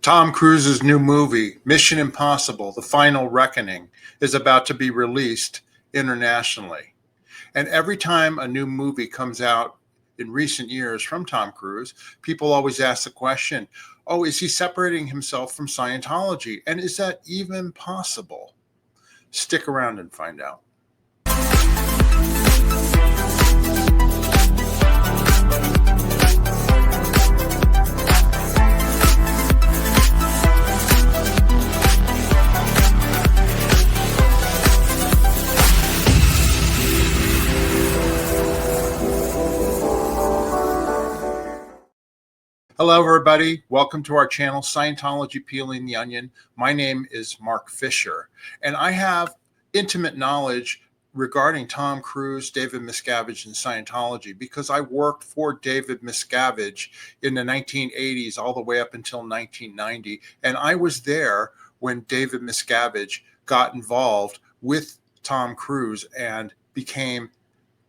Tom Cruise's new movie, Mission Impossible: The Final Reckoning, is about to be released internationally. And every time a new movie comes out in recent years from Tom Cruise, people always ask the question, oh, is he separating himself from Scientology? And is that even possible? Stick around and find out. Hello, everybody. Welcome to our channel, Scientology Peeling the Onion. My name is Mark Fisher, and I have intimate knowledge regarding Tom Cruise, David Miscavige, and Scientology because I worked for David Miscavige in the 1980s all the way up until 1990, and I was there when David Miscavige got involved with Tom Cruise and became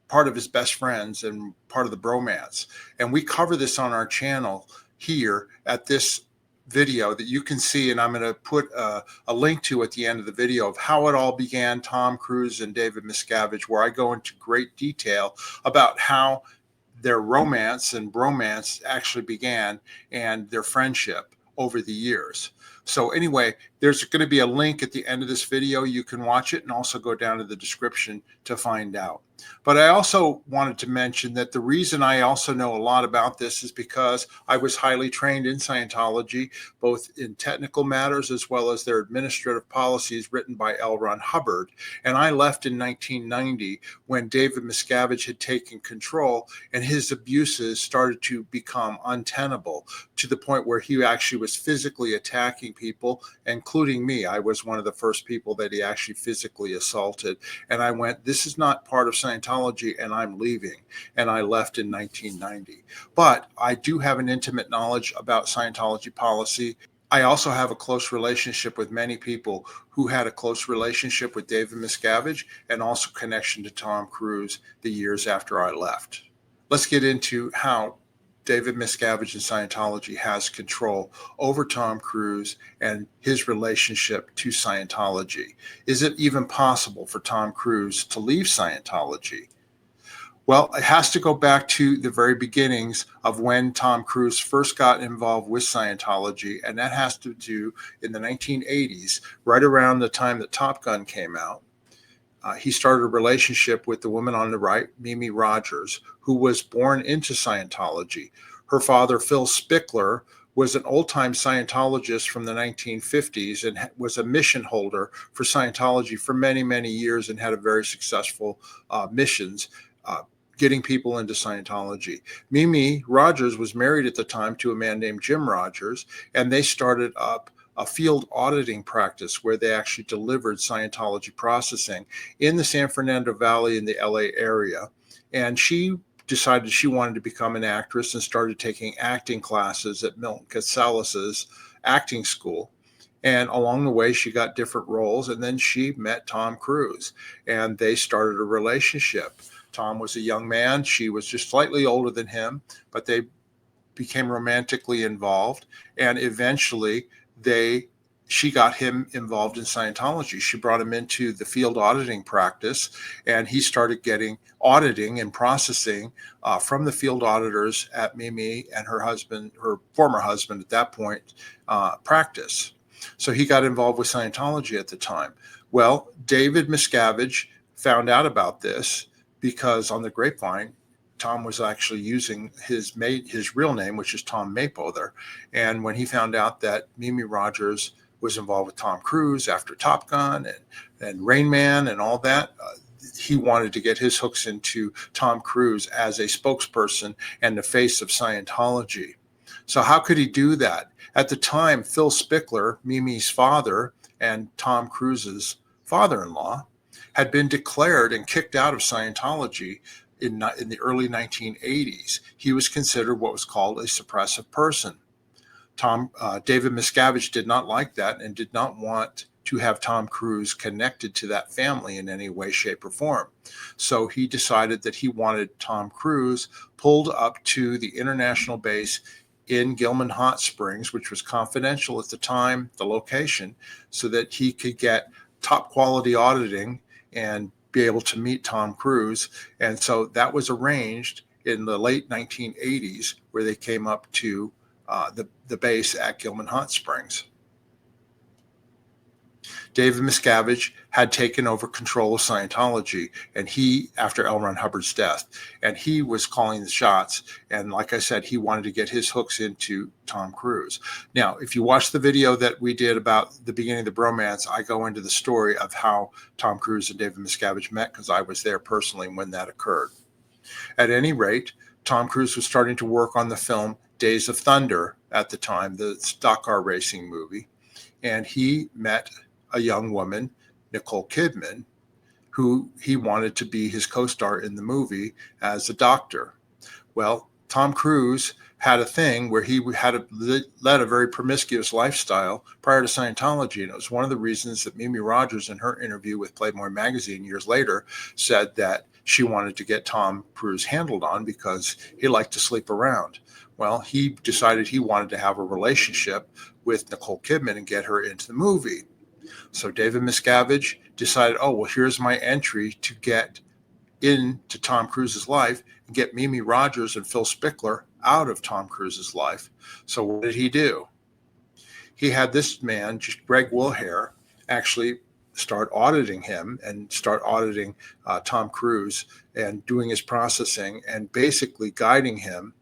part of his best friends and part of the bromance. And we cover this on our channel here at this video that you can see, and I'm going to put a link to at the end of the video of how it all began, Tom Cruise and David Miscavige, where I go into great detail about how their romance and bromance actually began and their friendship over the years. So anyway, there's going to be a link at the end of this video. You can watch it and also go down to the description to find out. But I also wanted to mention that the reason I also know a lot about this is because I was highly trained in Scientology, both in technical matters as well as their administrative policies written by L. Ron Hubbard. And I left in 1990 when David Miscavige had taken control and his abuses started to become untenable to the point where he actually was physically attacking people, including me. I was one of the first people that he actually physically assaulted. And I went, this is not part of Scientology, and I'm leaving. And I left in 1990. But I do have an intimate knowledge about Scientology policy. I also have a close relationship with many people who had a close relationship with David Miscavige and also connection to Tom Cruise the years after I left. Let's get into how David Miscavige and Scientology has control over Tom Cruise and his relationship to Scientology. Is it even possible for Tom Cruise to leave Scientology? Well, it has to go back to the very beginnings of when Tom Cruise first got involved with Scientology, and that has to do in the 1980s, right around the time that Top Gun came out. He started a relationship with the woman on the right, Mimi Rogers, who was born into Scientology. Her father, Phil Spickler, was an old-time Scientologist from the 1950s and was a mission holder for Scientology for many, many years and had a very successful missions getting people into Scientology. Mimi Rogers was married at the time to a man named Jim Rogers, and they started up a field auditing practice where they actually delivered Scientology processing in the San Fernando Valley in the LA area. And she decided she wanted to become an actress and started taking acting classes at Milton Casalas's acting school. And along the way, she got different roles. And then she met Tom Cruise and they started a relationship. Tom was a young man. She was just slightly older than him, but they became romantically involved. And eventually, she got him involved in Scientology. She brought him into the field auditing practice, and he started getting auditing and processing from the field auditors at Mimi and her husband, her former husband at that point, practice. So he got involved with Scientology at the time. Well, David Miscavige found out about this because on the grapevine, Tom was actually using his real name, which is Tom Maypother. And when he found out that Mimi Rogers was involved with Tom Cruise after Top Gun and Rain Man and all that, he wanted to get his hooks into Tom Cruise as a spokesperson and the face of Scientology. So how could he do that? At the time, Phil Spickler, Mimi's father and Tom Cruise's father-in-law, had been declared and kicked out of Scientology in the early 1980s. He was considered what was called a suppressive person. David Miscavige did not like that and did not want to have Tom Cruise connected to that family in any way, shape, or form. So he decided that he wanted Tom Cruise pulled up to the international base in Gilman Hot Springs, which was confidential at the time, the location, so that he could get top quality auditing and be able to meet Tom Cruise. And so that was arranged in the late 1980s, where they came up to the base at Gilman Hot Springs. David Miscavige had taken over control of Scientology, and he, after L. Ron Hubbard's death, and he was calling the shots. And like I said, he wanted to get his hooks into Tom Cruise. Now, if you watch the video that we did about the beginning of the bromance, I go into the story of how Tom Cruise and David Miscavige met, because I was there personally when that occurred. At any rate, Tom Cruise was starting to work on the film Days of Thunder at the time, the stock car racing movie, and he met a young woman, Nicole Kidman, who he wanted to be his co-star in the movie as a doctor. Well, Tom Cruise had a thing where he had led a very promiscuous lifestyle prior to Scientology, and it was one of the reasons that Mimi Rogers, in her interview with Playboy magazine years later, said that she wanted to get Tom Cruise handled on because he liked to sleep around. Well, he decided he wanted to have a relationship with Nicole Kidman and get her into the movie. So David Miscavige decided, oh, well, here's my entry to get into Tom Cruise's life and get Mimi Rogers and Phil Spickler out of Tom Cruise's life. So what did he do? He had this man, Greg Wilhare, actually start auditing him and start auditing Tom Cruise and doing his processing and basically guiding him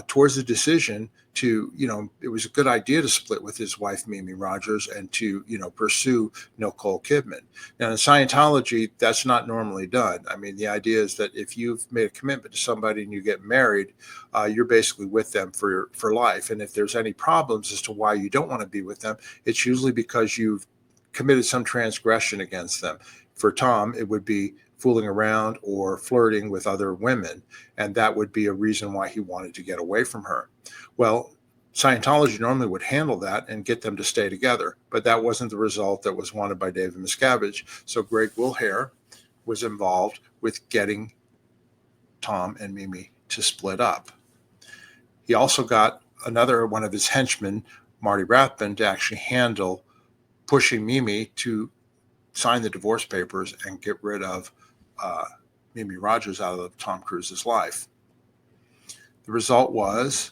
towards the decision to, it was a good idea to split with his wife, Mimi Rogers, and to, pursue Nicole Kidman. Now, in Scientology, that's not normally done. I mean, the idea is that if you've made a commitment to somebody and you get married, you're basically with them for life. And if there's any problems as to why you don't want to be with them, it's usually because you've committed some transgression against them. For Tom, it would be fooling around or flirting with other women, and that would be a reason why he wanted to get away from her. Well, Scientology normally would handle that and get them to stay together, but that wasn't the result that was wanted by David Miscavige. So Greg Wilhare was involved with getting Tom and Mimi to split up. He also got another one of his henchmen, Marty Rathbun, to actually handle pushing Mimi to sign the divorce papers and get rid of Mimi Rogers out of Tom Cruise's life. The result was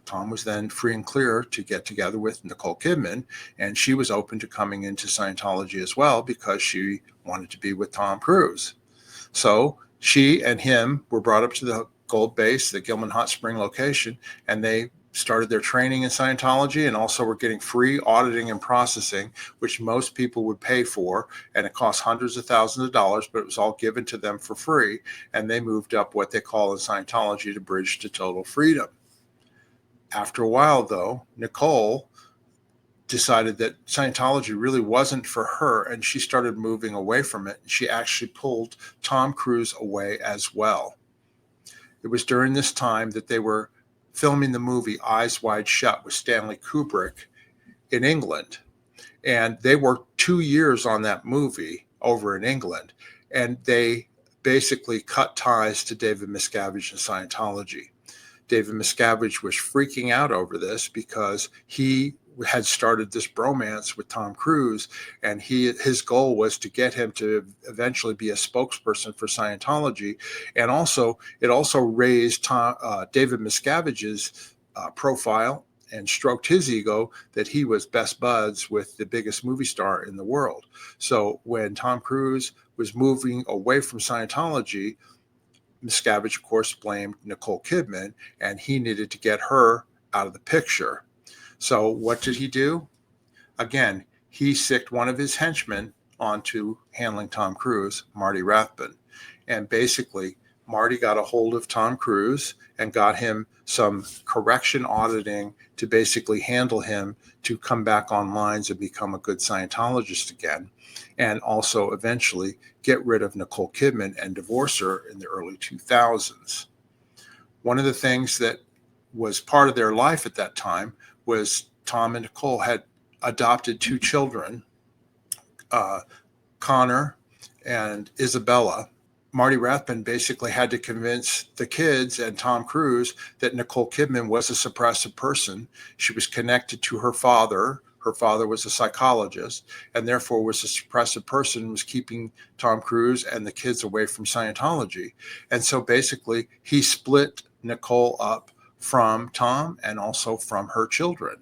Tom was then free and clear to get together with Nicole Kidman, and she was open to coming into Scientology as well because she wanted to be with Tom Cruise. So she and him were brought up to the Gold Base, the Gilman Hot Spring location, and they started their training in Scientology, and also were getting free auditing and processing, which most people would pay for, and it cost hundreds of thousands of dollars, but it was all given to them for free, and they moved up what they call in Scientology the bridge to total freedom. After a while, though, Nicole decided that Scientology really wasn't for her, and she started moving away from it. She actually pulled Tom Cruise away as well. It was during this time that they were filming the movie Eyes Wide Shut with Stanley Kubrick in England. And they worked 2 years on that movie over in England. And they basically cut ties to David Miscavige and Scientology. David Miscavige was freaking out over this because he had started this bromance with Tom Cruise, and his goal was to get him to eventually be a spokesperson for Scientology. And also, it also raised David Miscavige's profile and stroked his ego that he was best buds with the biggest movie star in the world. So when Tom Cruise was moving away from Scientology, Miscavige, of course, blamed Nicole Kidman, and he needed to get her out of the picture. So what did he do? Again, he sicked one of his henchmen onto handling Tom Cruise, Marty Rathbun. And basically, Marty got a hold of Tom Cruise and got him some correction auditing to basically handle him to come back on lines and become a good Scientologist again. And also eventually get rid of Nicole Kidman and divorce her in the early 2000s. One of the things that was part of their life at that time was Tom and Nicole had adopted 2 children, Connor and Isabella. Marty Rathbun basically had to convince the kids and Tom Cruise that Nicole Kidman was a suppressive person. She was connected to her father. Her father was a psychologist and therefore was a suppressive person, was keeping Tom Cruise and the kids away from Scientology. And so basically he split Nicole up from Tom and also from her children.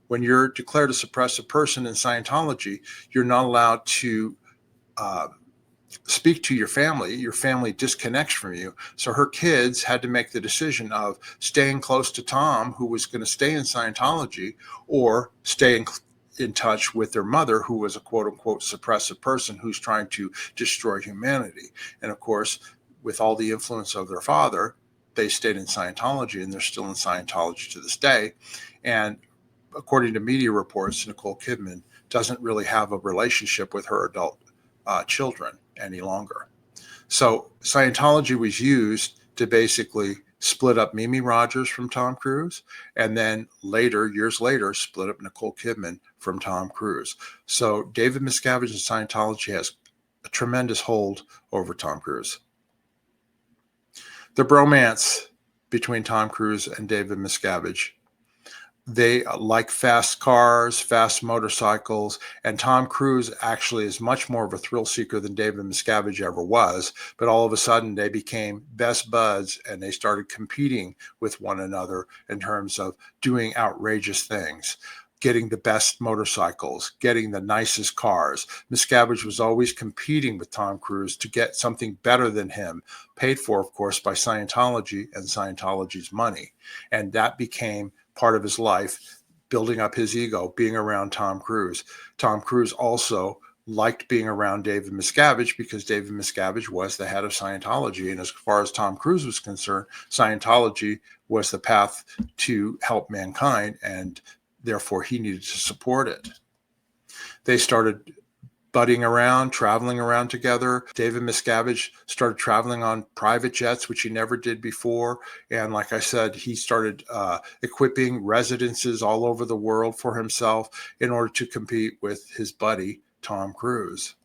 When you're declared a suppressive person in Scientology, you're not allowed to uh, speak to your family disconnects from you. So her kids had to make the decision of staying close to Tom, who was going to stay in Scientology, or staying in touch with their mother, who was a quote unquote suppressive person who's trying to destroy humanity. And of course, with all the influence of their father, they stayed in Scientology, and they're still in Scientology to this day. And according to media reports, Nicole Kidman doesn't really have a relationship with her adult children any longer. So Scientology was used to basically split up Mimi Rogers from Tom Cruise, and then later, years later, split up Nicole Kidman from Tom Cruise. So David Miscavige and Scientology has a tremendous hold over Tom Cruise. The bromance between Tom Cruise and David Miscavige. They like fast cars, fast motorcycles, and Tom Cruise actually is much more of a thrill seeker than David Miscavige ever was. But all of a sudden, they became best buds and they started competing with one another in terms of doing outrageous things, getting the best motorcycles, getting the nicest cars. Miscavige was always competing with Tom Cruise to get something better than him, paid for, of course, by Scientology and Scientology's money. And that became part of his life, building up his ego, being around Tom Cruise. Tom Cruise also liked being around David Miscavige because David Miscavige was the head of Scientology. And as far as Tom Cruise was concerned, Scientology was the path to help mankind, and therefore he needed to support it. They started butting around, traveling around together. David Miscavige started traveling on private jets, which he never did before. And like I said, he started equipping residences all over the world for himself in order to compete with his buddy, Tom Cruise.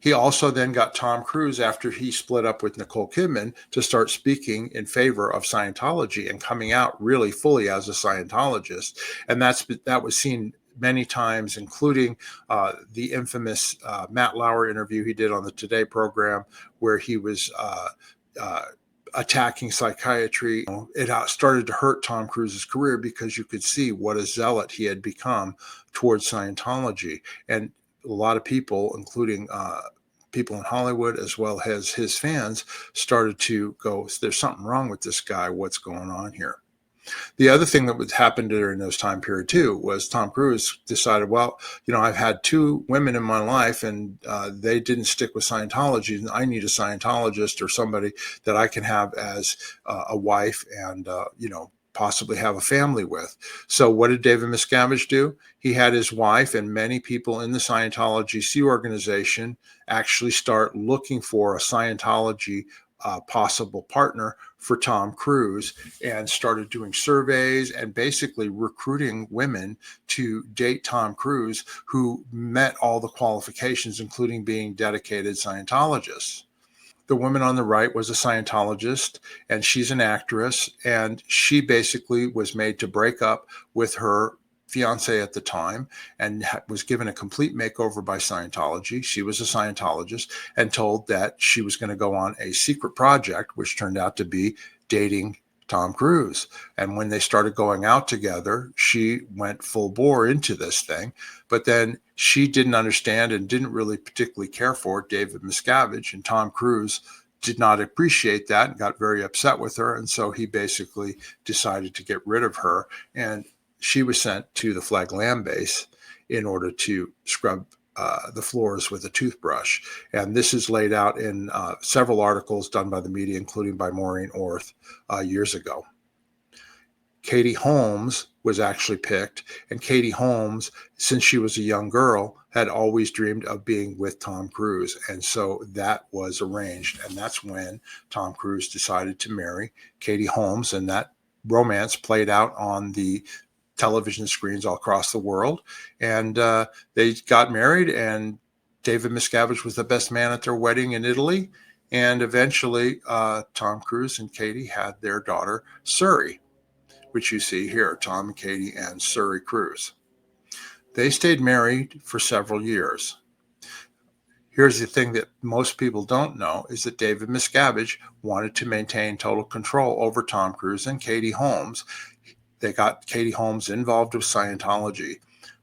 He also then got Tom Cruise, after he split up with Nicole Kidman, to start speaking in favor of Scientology and coming out really fully as a Scientologist. And that was seen many times, including the infamous Matt Lauer interview he did on the Today program, where he was attacking psychiatry. It started to hurt Tom Cruise's career because you could see what a zealot he had become towards Scientology. And a lot of people, including people in Hollywood as well as his fans, started to go, there's something wrong with this guy. What's going on here? The other thing that would happen during those time period too was Tom Cruise decided, well, I've had two women in my life and they didn't stick with Scientology, and I need a Scientologist or somebody that I can have as a wife and, possibly have a family with. So what did David Miscavige do? He had his wife and many people in the Scientology Sea organization actually start looking for a Scientology possible partner for Tom Cruise, and started doing surveys and basically recruiting women to date Tom Cruise who met all the qualifications, including being dedicated Scientologists. The woman on the right was a Scientologist, and she's an actress, and she basically was made to break up with her fiance at the time and was given a complete makeover by Scientology. She was a Scientologist and told that she was going to go on a secret project, which turned out to be dating Tom Cruise. And when they started going out together, she went full bore into this thing. But then she didn't understand and didn't really particularly care for David Miscavige, and Tom Cruise did not appreciate that and got very upset with her. And so he basically decided to get rid of her. And she was sent to the Flag Land Base in order to scrub the floors with a toothbrush. And this is laid out in several articles done by the media, including by Maureen Orth years ago. Katie Holmes was actually picked, and Katie Holmes, since she was a young girl, had always dreamed of being with Tom Cruise. And so that was arranged. And that's when Tom Cruise decided to marry Katie Holmes. And that romance played out on the television screens all across the world. And they got married, and David Miscavige was the best man at their wedding in Italy. And eventually, Tom Cruise and Katie had their daughter, Suri, which you see here, Tom and Katie and Suri Cruise. They stayed married for several years. Here's the thing that most people don't know is that David Miscavige wanted to maintain total control over Tom Cruise and Katie Holmes. They got Katie Holmes involved with Scientology.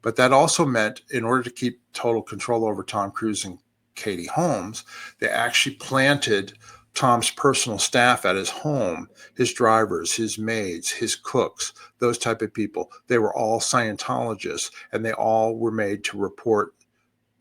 But that also meant in order to keep total control over Tom Cruise and Katie Holmes, they actually planted Tom's personal staff at his home, his drivers, his maids, his cooks, those type of people. They were all Scientologists, and they all were made to report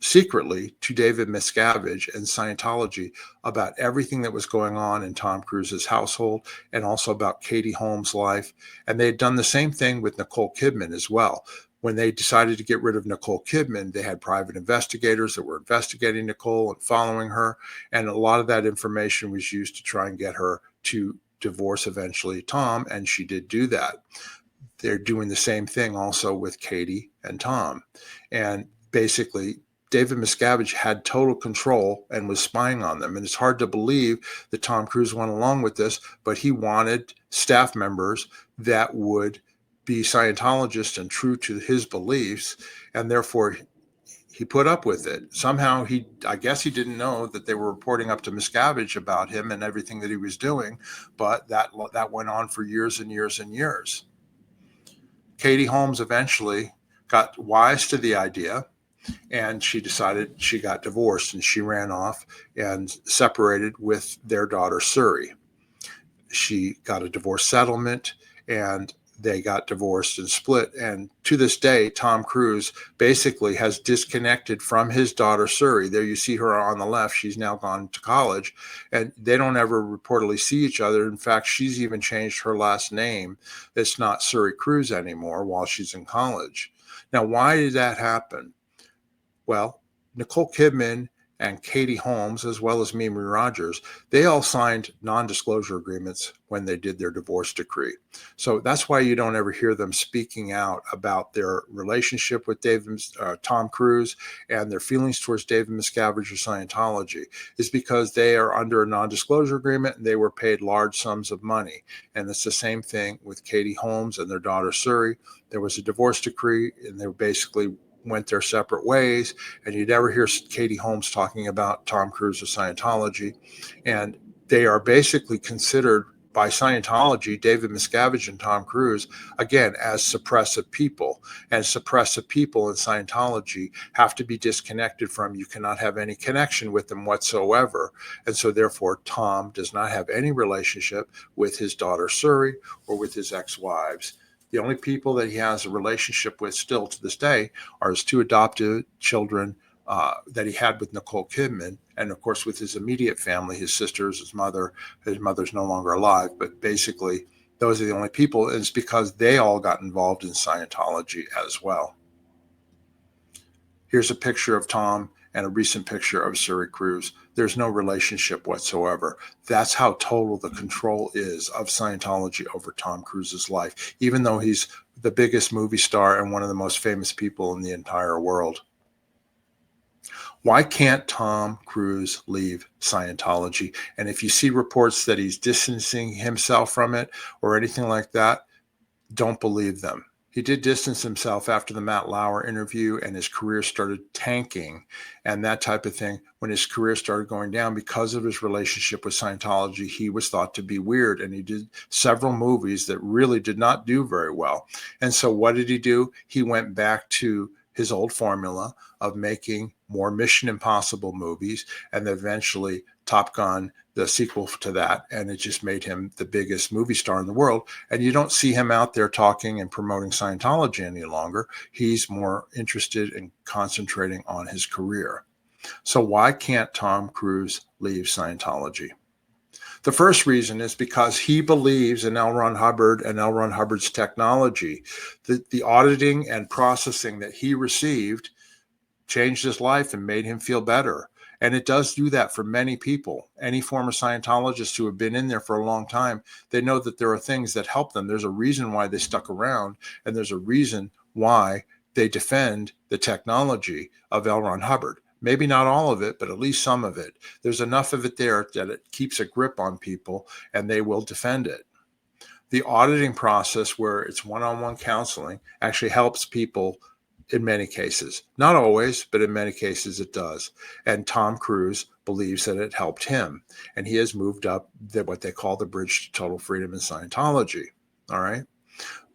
secretly to David Miscavige and Scientology about everything that was going on in Tom Cruise's household and also about Katie Holmes' life. And they had done the same thing with Nicole Kidman as well. When they decided to get rid of Nicole Kidman, they had private investigators that were investigating Nicole and following her. And a lot of that information was used to try and get her to divorce eventually Tom, and she did do that. They're doing the same thing also with Katie and Tom. And basically, David Miscavige had total control and was spying on them. And it's hard to believe that Tom Cruise went along with this, but he wanted staff members that would be Scientologists and true to his beliefs. And therefore, he put up with it. Somehow I guess he didn't know that they were reporting up to Miscavige about him and everything that he was doing. But that went on for years and years and years. Katie Holmes eventually got wise to the idea, and she decided she got divorced, and she ran off and separated with their daughter, Suri. She got a divorce settlement, and they got divorced and split. And to this day, Tom Cruise basically has disconnected from his daughter, Suri. There you see her on the left. She's now gone to college, and they don't ever reportedly see each other. In fact, she's even changed her last name. It's not Suri Cruise anymore while she's in college. Now, why did that happen? Well, Nicole Kidman and Katie Holmes, as well as Mimi Rogers, they all signed non-disclosure agreements when they did their divorce decree. So that's why you don't ever hear them speaking out about their relationship with Tom Cruise and their feelings towards David Miscavige or Scientology, is because they are under a non-disclosure agreement and they were paid large sums of money. And it's the same thing with Katie Holmes and their daughter Suri. There was a divorce decree, and they basically went their separate ways, and you'd never hear Katie Holmes talking about Tom Cruise or Scientology. And they are basically considered by Scientology, David Miscavige and Tom Cruise, again, as suppressive people. And suppressive people in Scientology have to be disconnected from. You cannot have any connection with them whatsoever. And so therefore, Tom does not have any relationship with his daughter Suri or with his ex-wives. The only people that he has a relationship with still to this day are his two adopted children that he had with Nicole Kidman, and of course with his immediate family, his sisters, his mother. His mother's no longer alive, but basically those are the only people, and it's because they all got involved in Scientology as well. Here's a picture of Tom and a recent picture of Suri Cruise. There's no relationship whatsoever. That's how total the control is of Scientology over Tom Cruise's life, even though he's the biggest movie star and one of the most famous people in the entire world. Why can't Tom Cruise leave Scientology? And if you see reports that he's distancing himself from it or anything like that, don't believe them. He did distance himself after the Matt Lauer interview, and his career started tanking and that type of thing. When his career started going down because of his relationship with Scientology, he was thought to be weird, and he did several movies that really did not do very well. And so what did he do? He went back to his old formula of making more Mission Impossible movies, and eventually Top Gun, the sequel to that, and it just made him the biggest movie star in the world. And you don't see him out there talking and promoting Scientology any longer. He's more interested in concentrating on his career. So why can't Tom Cruise leave Scientology? The first reason is because he believes in L. Ron Hubbard and L. Ron Hubbard's technology. The auditing and processing that he received changed his life and made him feel better. And it does do that for many people. Any former Scientologists who have been in there for a long time, they know that there are things that help them. There's a reason why they stuck around, and there's a reason why they defend the technology of L. Ron Hubbard. Maybe not all of it, but at least some of it. There's enough of it there that it keeps a grip on people and they will defend it. The auditing process, where it's one-on-one counseling, actually helps people in many cases. Not always, but in many cases it does. And Tom Cruise believes that it helped him. And he has moved up what they call the bridge to total freedom in Scientology. All right.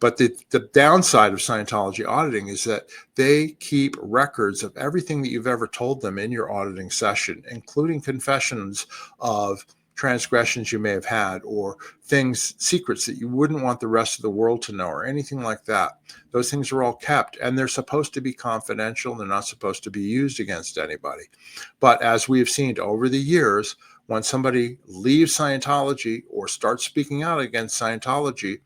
But the downside of Scientology auditing is that they keep records of everything that you've ever told them in your auditing session, including confessions of transgressions you may have had, or things, secrets that you wouldn't want the rest of the world to know, or anything like that. Those things are all kept, and they're supposed to be confidential. They're not supposed to be used against anybody. But as we have seen over the years, when somebody leaves Scientology or starts speaking out against Scientology,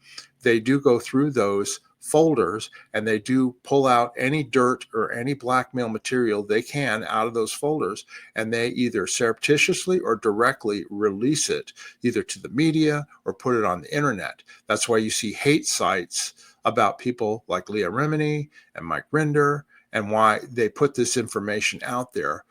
they do go through those folders and they do pull out any dirt or any blackmail material they can out of those folders, and they either surreptitiously or directly release it either to the media or put it on the internet. That's why you see hate sites about people like Leah Remini and Mike Rinder, and why they put this information out there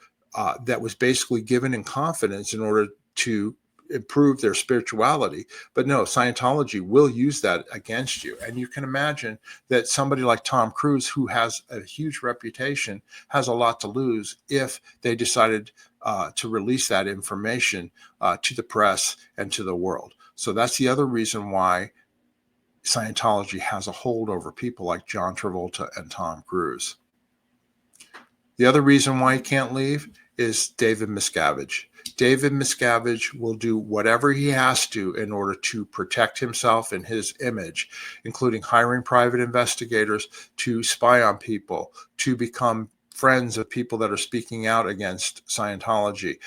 that was basically given in confidence in order to improve their spirituality. But no, Scientology will use that against you. And you can imagine that somebody like Tom Cruise, who has a huge reputation, has a lot to lose if they decided to release that information to the press and to the world. So that's the other reason why Scientology has a hold over people like John Travolta and Tom Cruise. The other reason why he can't leave is David Miscavige. David Miscavige will do whatever he has to in order to protect himself and his image, including hiring private investigators to spy on people, to become friends of people that are speaking out against Scientology,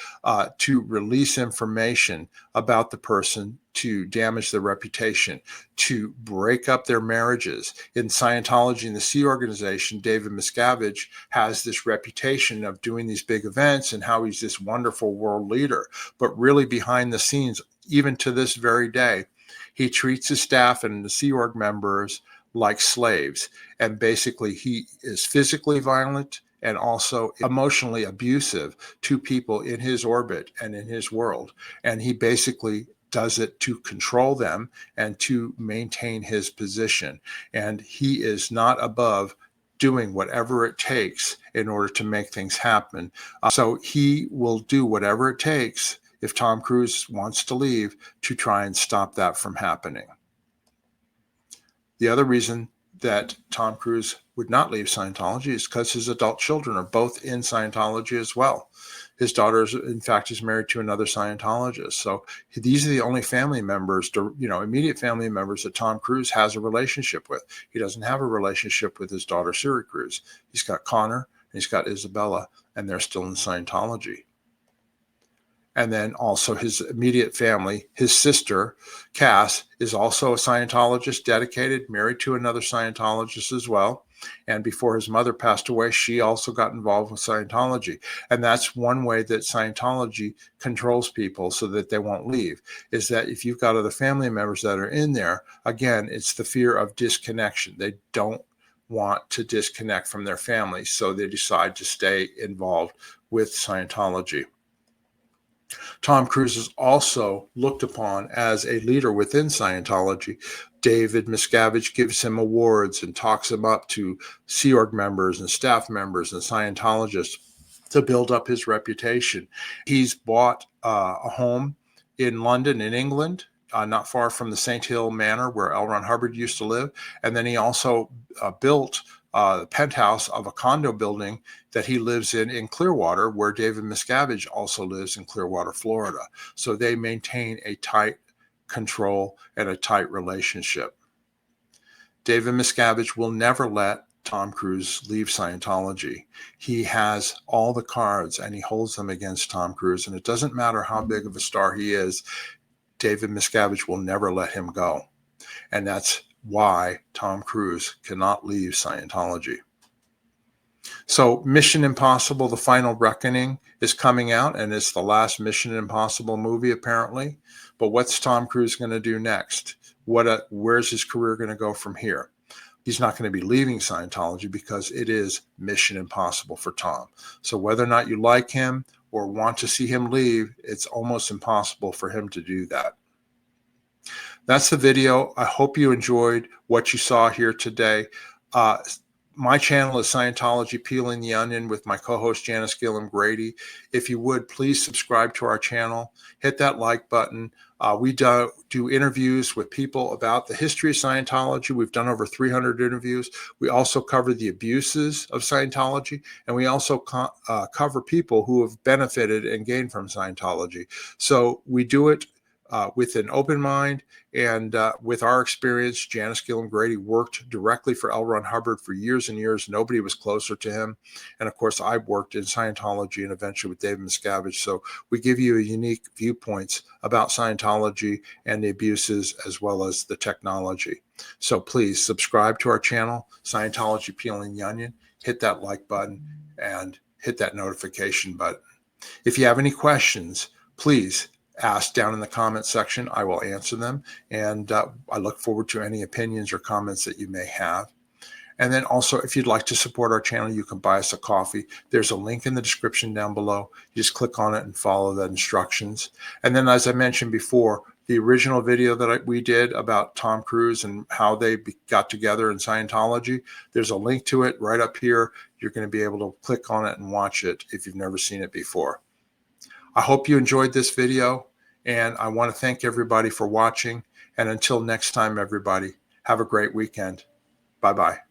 to release information about the person to damage their reputation, to break up their marriages. In Scientology and the Sea Organization, David Miscavige has this reputation of doing these big events and how he's this wonderful world leader. But really behind the scenes, even to this very day, he treats his staff and the Sea Org members like slaves. And basically, he is physically violent and also emotionally abusive to people in his orbit and in his world. And he basically does it to control them and to maintain his position. And he is not above doing whatever it takes in order to make things happen. So he will do whatever it takes, if Tom Cruise wants to leave, to try and stop that from happening. The other reason that Tom Cruise would not leave Scientology is because his adult children are both in Scientology as well. His daughter, in fact, is married to another Scientologist. So these are the only family members, immediate family members that Tom Cruise has a relationship with. He doesn't have a relationship with his daughter, Suri Cruise. He's got Connor and he's got Isabella, and they're still in Scientology. And then also his immediate family, his sister, Cass, is also a Scientologist, dedicated, married to another Scientologist as well. And before his mother passed away, she also got involved with Scientology. And that's one way that Scientology controls people so that they won't leave, is that if you've got other family members that are in there, again, it's the fear of disconnection. They don't want to disconnect from their family, so they decide to stay involved with Scientology. Tom Cruise is also looked upon as a leader within Scientology. David Miscavige gives him awards and talks him up to Sea Org members and staff members and Scientologists to build up his reputation. He's bought a home in London, in England, not far from the St. Hill Manor where L. Ron Hubbard used to live. And then he also built the penthouse of a condo building that he lives in Clearwater, where David Miscavige also lives in Clearwater, Florida. So they maintain a tight control and a tight relationship. David Miscavige will never let Tom Cruise leave Scientology. He has all the cards and he holds them against Tom Cruise. And it doesn't matter how big of a star he is, David Miscavige will never let him go. And that's why Tom Cruise cannot leave Scientology. So Mission Impossible, The Final Reckoning is coming out, and it's the last Mission Impossible movie, apparently. But what's Tom Cruise going to do next? Where's his career going to go from here? he's not going to be leaving Scientology because it is mission impossible for Tom. So whether or not you like him or want to see him leave, it's almost impossible for him to do that. That's the video. I hope you enjoyed what you saw here today. My channel is Scientology Peeling the Onion with my co-host Janice Gillum Grady. If you would, please subscribe to our channel. Hit that like button. We do interviews with people about the history of Scientology. We've done over 300 interviews. We also cover the abuses of Scientology, and we also cover people who have benefited and gained from Scientology. So we do it with an open mind and with our experience. Janice Gillum Grady worked directly for L. Ron Hubbard for years and years. Nobody was closer to him. And of course, I worked in Scientology and eventually with David Miscavige. So we give you a unique viewpoints about Scientology and the abuses as well as the technology. So please subscribe to our channel, Scientology Peeling the Onion. Hit that like button and hit that notification button. If you have any questions, please ask down in the comments section. I will answer them. And I look forward to any opinions or comments that you may have. And then also, if you'd like to support our channel, you can buy us a coffee. There's a link in the description down below. You just click on it and follow the instructions. And then, as I mentioned before, the original video that we did about Tom Cruise and how they got together in Scientology, there's a link to it right up here. You're going to be able to click on it and watch it if you've never seen it before. I hope you enjoyed this video, and I want to thank everybody for watching. And until next time, everybody, have a great weekend. Bye-bye.